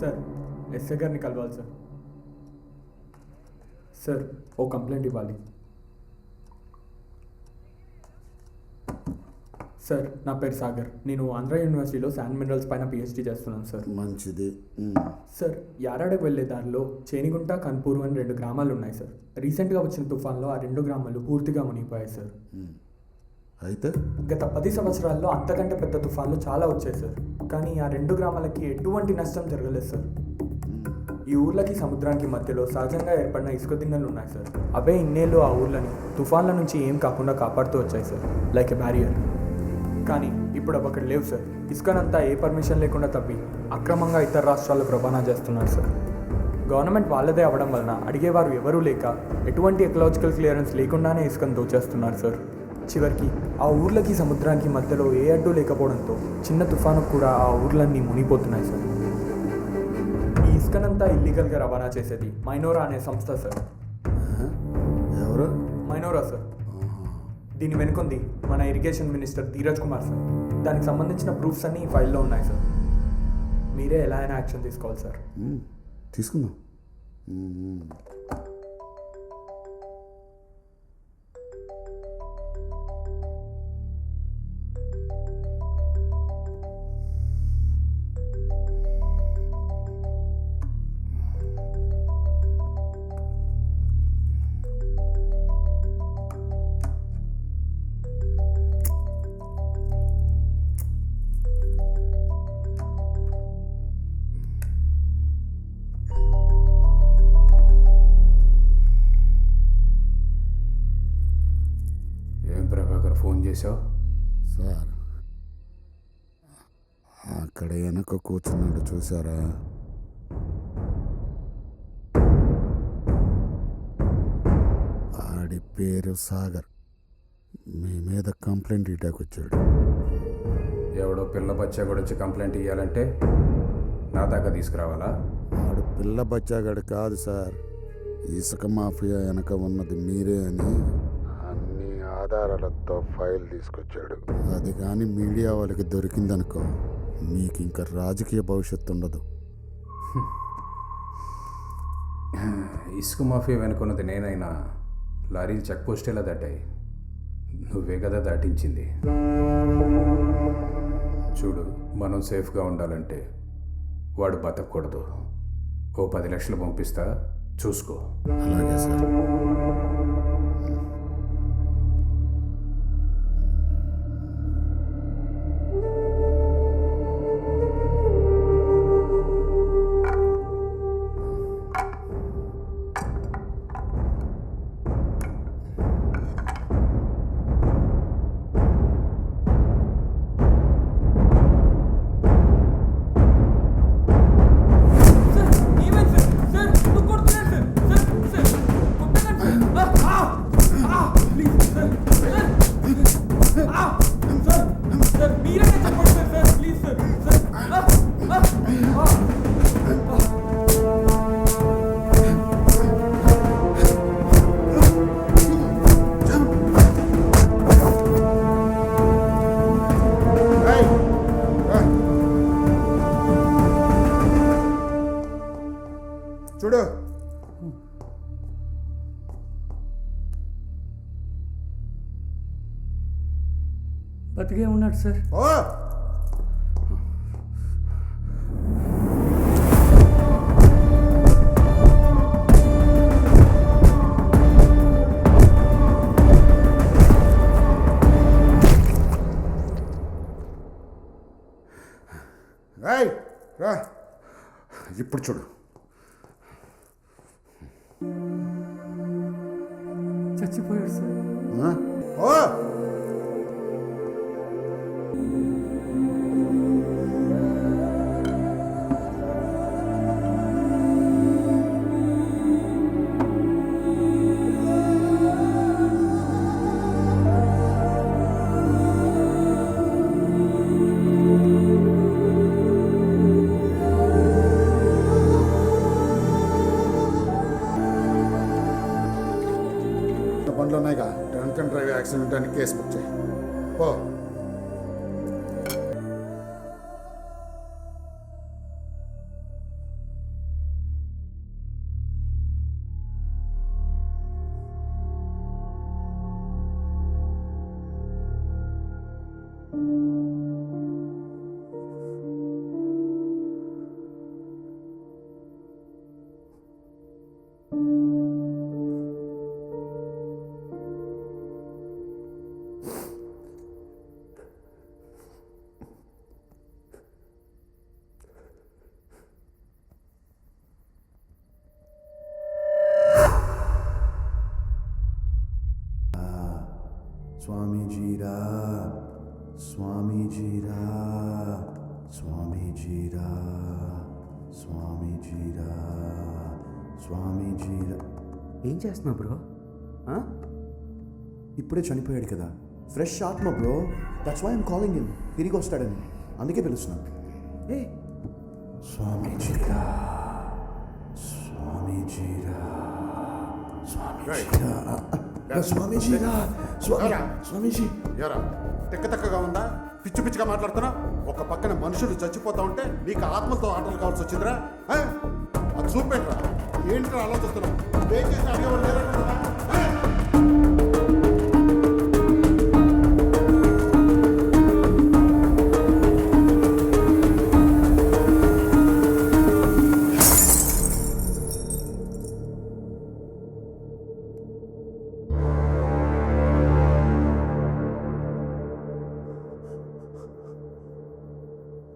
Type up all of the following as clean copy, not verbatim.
Sir SI గారిని కలవాలి sir. Sir ఓ complaint ఇవ్వాలి. సార్ నా పేరు సాగర్. నేను ఆంధ్ర యూనివర్సిటీలో శాండ్ మినరల్స్ పైన పిహెచ్డి చేస్తున్నాను సార్. మంచిది. సార్ యారాడకు వెళ్ళే దారిలో చేనిగుంట కన్పూర్ అని 2 గ్రామాలు ఉన్నాయి సార్. రీసెంట్గా వచ్చిన తుఫాన్లో ఆ 2 గ్రామాలు పూర్తిగా మునిగిపోయాయి సార్. అయితే గత 10 సంవత్సరాల్లో అంతకంటే పెద్ద తుఫాన్లు చాలా వచ్చాయి సార్. కానీ ఆ 2 గ్రామాలకి ఎటువంటి నష్టం జరగలేదు సార్. ఈ ఊర్లకి సముద్రానికి మధ్యలో సహజంగా ఏర్పడిన ఇసుక దిన్నెలు ఉన్నాయి సార్. అవే ఇన్నేళ్ళు ఆ ఊర్లని తుఫాన్ల నుంచి ఏం కాకుండా కాపాడుతూ వచ్చాయి సార్, లైక్ ఎ బ్యారియర్. కానీ ఇప్పుడు అవి అక్కడ లేవు సార్. ఇసుకనంతా ఏ పర్మిషన్ లేకుండా తవ్వి అక్రమంగా ఇతర రాష్ట్రాలకు రవాణా చేస్తున్నారు సార్. గవర్నమెంట్ వాళ్ళదే అవ్వడం వలన అడిగేవారు ఎవరూ లేక ఎటువంటి ఎకలాజికల్ క్లియరెన్స్ లేకుండానే ఇసుకను దోచేస్తున్నారు సార్. చివరికి ఆ ఊర్లకి సముద్రానికి మధ్యలో ఏ అడ్డు లేకపోవడంతో చిన్న తుఫాను కూడా ఆ ఊర్లన్నీ మునిగిపోతున్నాయి సార్. ఈ ఇసుకనంతా ఇల్లీగల్గా రవాణా చేసేది మైనోరా అనే సంస్థ సార్. ఎవరు? మైనోరా సార్. దీని వెనుకుంది మన irrigation minister Dheeraj Kumar sir. దానికి సంబంధించిన ప్రూఫ్స్ అన్నీ ఈ ఫైల్లో ఉన్నాయి సార్. మీరే ఎలా అయినా యాక్షన్ తీసుకోవాలి సార్. తీసుకుందాం. ఫోన్ చేసావు సార్? అక్కడ వెనక కూర్చున్నాడు చూసారా? ఆడి పేరు సాగర్. మీ మీద కంప్లైంట్ ఇటాక్ వచ్చాడు. ఎవడో పిల్ల బచ్చా కూడా వచ్చి కంప్లైంట్ ఇవ్వాలంటే నా దాకా తీసుకురావాలా? వాడు పిల్ల బచ్చాగాడు కాదు సార్. ఇసుక మాఫియా వెనక ఉన్నది మీరే అని అన్ని ఆధారాలతో ఫైల్ తీసుకొచ్చాడు. అది కానీ మీడియా వాళ్ళకి దొరికిందనుకో మీకు ఇంకా రాజకీయ భవిష్యత్తు ఉండదు. ఇసుక మాఫియా వెనుకున్నది నేనైనా లారీలు చెక్ పోస్ట్ ఎలా దాటాయి? నువ్వే కదా దాటించింది. చూడు, మనం సేఫ్గా ఉండాలంటే వాడు బతకూడదు. ఓ 10 లక్షలు పంపిస్తా, చూసుకో. అలాగే సార్. చూడు, బతికే ఉన్నాడు సార్. రా ఇప్పుడు చూడు. చచ్చిపోయాడు సార్. బండ్లు ఉన్నాయిగా, డ్రంక్ అండ్ డ్రైవ్ యాక్సిడెంట్ అని కేసు బుక్ చేయి. పో. స్వామీజీరా స్వామీజీరా స్వామీజీరా స్వామీజీరా స్వామీజీరా. ఏం చేస్తున్నావు బ్రో? ఇప్పుడే చనిపోయాడు కదా, ఫ్రెష్ ఆత్మ bro. That's why I'm calling him. తిరిగి వస్తాడని అందుకే పిలుస్తున్నాను. ఏ స్వామీజీరా స్వామీజీరా స్వామీజీరా స్వామీజీరా స్వామీజీ. ఎరా తెక్కగా ఉందా? పిచ్చి పిచ్చిగా మాట్లాడుతున్నా. ఒక పక్కన మనుషులు చచ్చిపోతా ఉంటే నీకు ఆత్మలతో ఆటలు కావాల్సి వచ్చిందిరా. అది చూపెట్రా. ఏంట్రా ఆలోచిస్తున్నావు? ఏం చేసి అడిగేవాళ్ళు లేరంటున్నావా?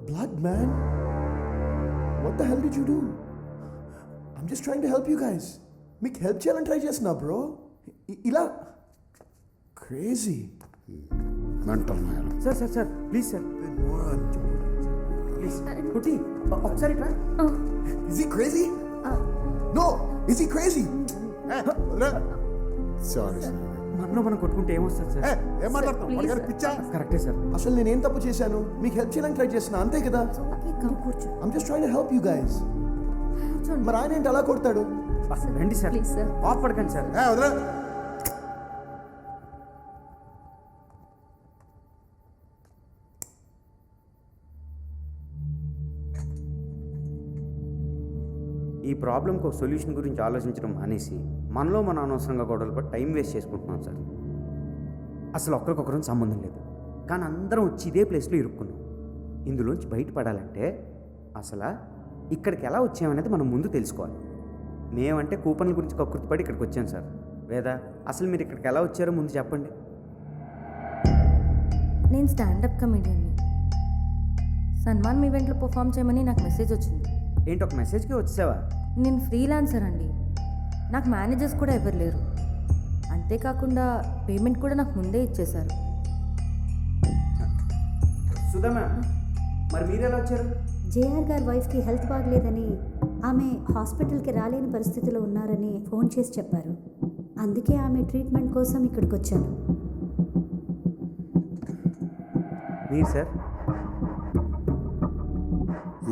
Blood, man. What the hell did you do? I'm just trying to help you guys. మీకు హెల్ప్ చేయాలని ట్రై చేస్తున్నా బ్రో. ఇలా crazy. Mental man. Sir sir sir please sir please కుట్టి ఒకసారి try. Is he crazy? No. Is he crazy? Sorry sir. మనలో మనం కొట్టుకుంటే ఏమొస్తుంది సార్? ఏం మాట్లాడుతున్నావు? వాడి గారి పిచ్చా? కరెక్టే సార్. అసలు నేనేం తప్పు చేశాను? మీకు హెల్ప్ చేయాలని ట్రై చేస్తున్నా అంతే కదా. I'm just trying to help you guys. మరి ఆయన ఏంటి అలా కొడతాడు? రండి సార్, ఆఫ్ పడకండి సార్. వదిలే. ఈ ప్రాబ్లంకి ఒక సొల్యూషన్ గురించి ఆలోచించడం మానేసి మనలో మన అనవసరంగా గొడవలు పడి టైం వేస్ట్ చేసుకుంటున్నాం సార్. అసలు ఒకరికొకరం సంబంధం లేదు, కానీ అందరం వచ్చి ఇదే ప్లేస్లో ఇరుక్కున్నాం. ఇందులోంచి బయటపడాలంటే అసలు ఇక్కడికి ఎలా వచ్చామనేది మనం ముందు తెలుసుకోవాలి. మేమంటే కూపన్ల గురించి కక్కుర్తిపడి ఇక్కడికి వచ్చాం సార్. వేదా, అసలు మీరు ఇక్కడికి ఎలా వచ్చారో ముందు చెప్పండి. నేను స్టాండప్ కమెడియన్ని. సన్మాన్ ఈవెంట్లో పర్ఫామ్ చేయమని నాకు మెసేజ్ వచ్చింది. ఏంటి ఒక మెసేజ్కి వచ్చావా? నేను ఫ్రీలాన్సర్ అండి. నాకు మేనేజర్స్ కూడా ఎవరు లేరు. అంతేకాకుండా పేమెంట్ కూడా నాకు ముందే ఇచ్చేశారు. సుధా మ్యామ్, మరి మీరు ఎలా వచ్చారు? జేఆర్ గారి వైఫ్కి హెల్త్ బాగలేదని, ఆమె హాస్పిటల్కి రాలేని పరిస్థితిలో ఉన్నారని ఫోన్ చేసి చెప్పారు. అందుకే ఆమె ట్రీట్మెంట్ కోసం ఇక్కడికి వచ్చాను. మీరు సార్?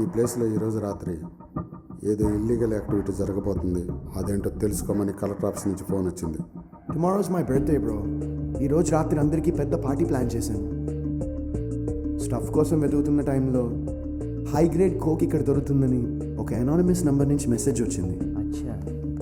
ఈ ప్లేస్లో ఈరోజు రాత్రి ఏదో ఇల్లీగల్ యాక్టివిటీ జరగబోతుంది. అదేంటో తెలుసుకోమని కలెక్టర్ ఆఫీస్ నుంచి ఫోన్ వచ్చింది. Tomorrow's my birthday bro. ఈరోజు రాత్రి అందరికీ పెద్ద పార్టీ ప్లాన్ చేశాను. స్టఫ్ కోసం వెతుకుతున్న టైంలో హై గ్రేడ్ కోక్ ఇక్కడ దొరుకుతుందని ఒక అనానిమస్ నంబర్ నుంచి మెసేజ్ వచ్చింది.